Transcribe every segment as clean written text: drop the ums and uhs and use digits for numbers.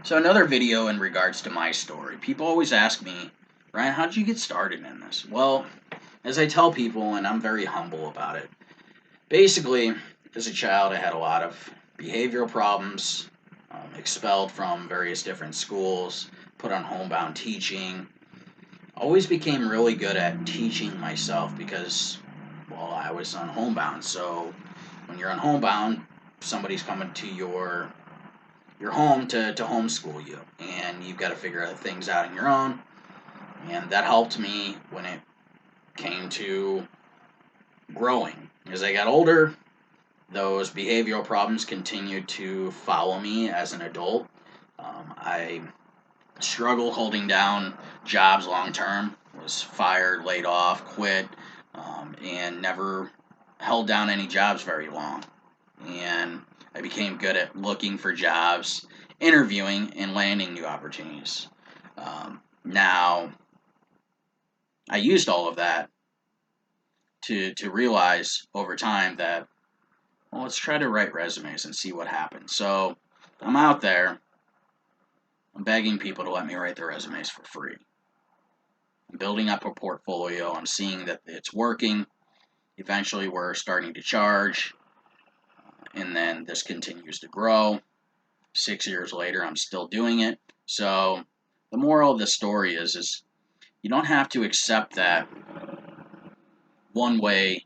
So another video in regards to my story. People always ask me, Ryan, how did you get started in this? Well, as I tell people, and I'm very humble about it, basically, as a child, I had a lot of behavioral problems, expelled from various different schools, put on homebound teaching. Always became really good at teaching myself because, well, I was on homebound. So when you're on homebound, somebody's coming to your home to homeschool you, and you've got to figure out things out on your own. And that helped me when it came to growing. As I got older, those behavioral problems continued to follow me as an adult. I struggled holding down jobs long term, was fired, laid off, quit, and never held down any jobs very long. And I became good at looking for jobs, interviewing, and landing new opportunities. Now, I used all of that to realize over time that, well, let's try to write resumes and see what happens. So I'm out there, I'm begging people to let me write their resumes for free. I'm building up a portfolio, I'm seeing that it's working. Eventually, we're starting to charge, and then this continues to grow. 6 years later, I'm still doing it. So the moral of the story is you don't have to accept that one way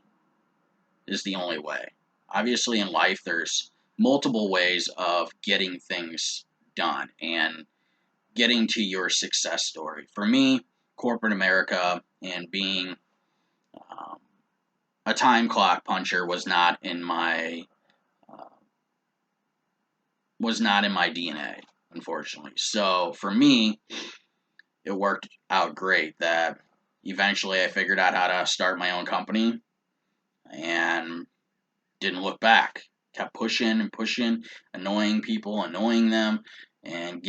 is the only way. Obviously, in life, there's multiple ways of getting things done and getting to your success story. For me, corporate America and being um, a time clock puncher uh, was not in my DNA, unfortunately. So for me, it worked out great that eventually I figured out how to start my own company and didn't look back. Kept pushing and pushing, annoying people, annoying them, and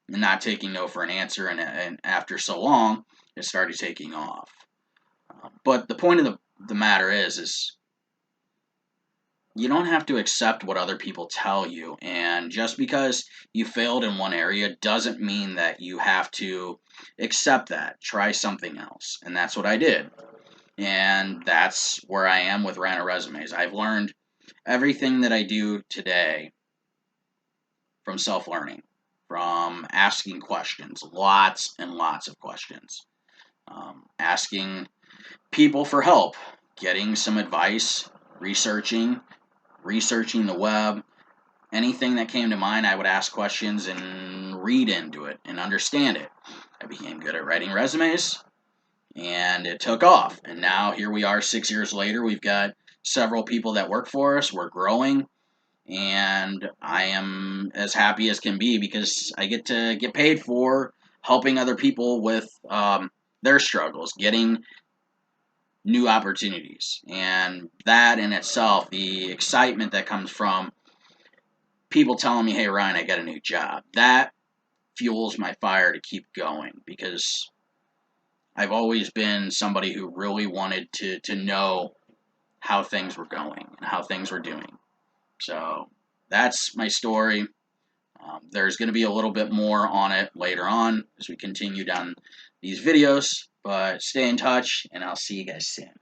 not taking no for an answer. And after so long, it started taking off. But the point of the matter is you don't have to accept what other people tell you. And just because you failed in one area doesn't mean that you have to accept that. Try something else. And that's what I did. And that's where I am with Rana Resumes. I've learned everything that I do today from self learning, from asking questions, lots and lots of questions, asking people for help, getting some advice, researching the web. Anything that came to mind, I would ask questions and read into it and understand it. I became good at writing resumes, and it took off. And now here we are 6 years later. We've got several people that work for us. We're growing, and I am as happy as can be because I get to get paid for helping other people with their struggles, getting new opportunities. And that in itself, the excitement that comes from people telling me, hey, Ryan, I got a new job, that fuels my fire to keep going because I've always been somebody who really wanted to know how things were going and how things were doing. So that's my story. There's going to be a little bit more on it later on as we continue down these videos, but stay in touch and I'll see you guys soon.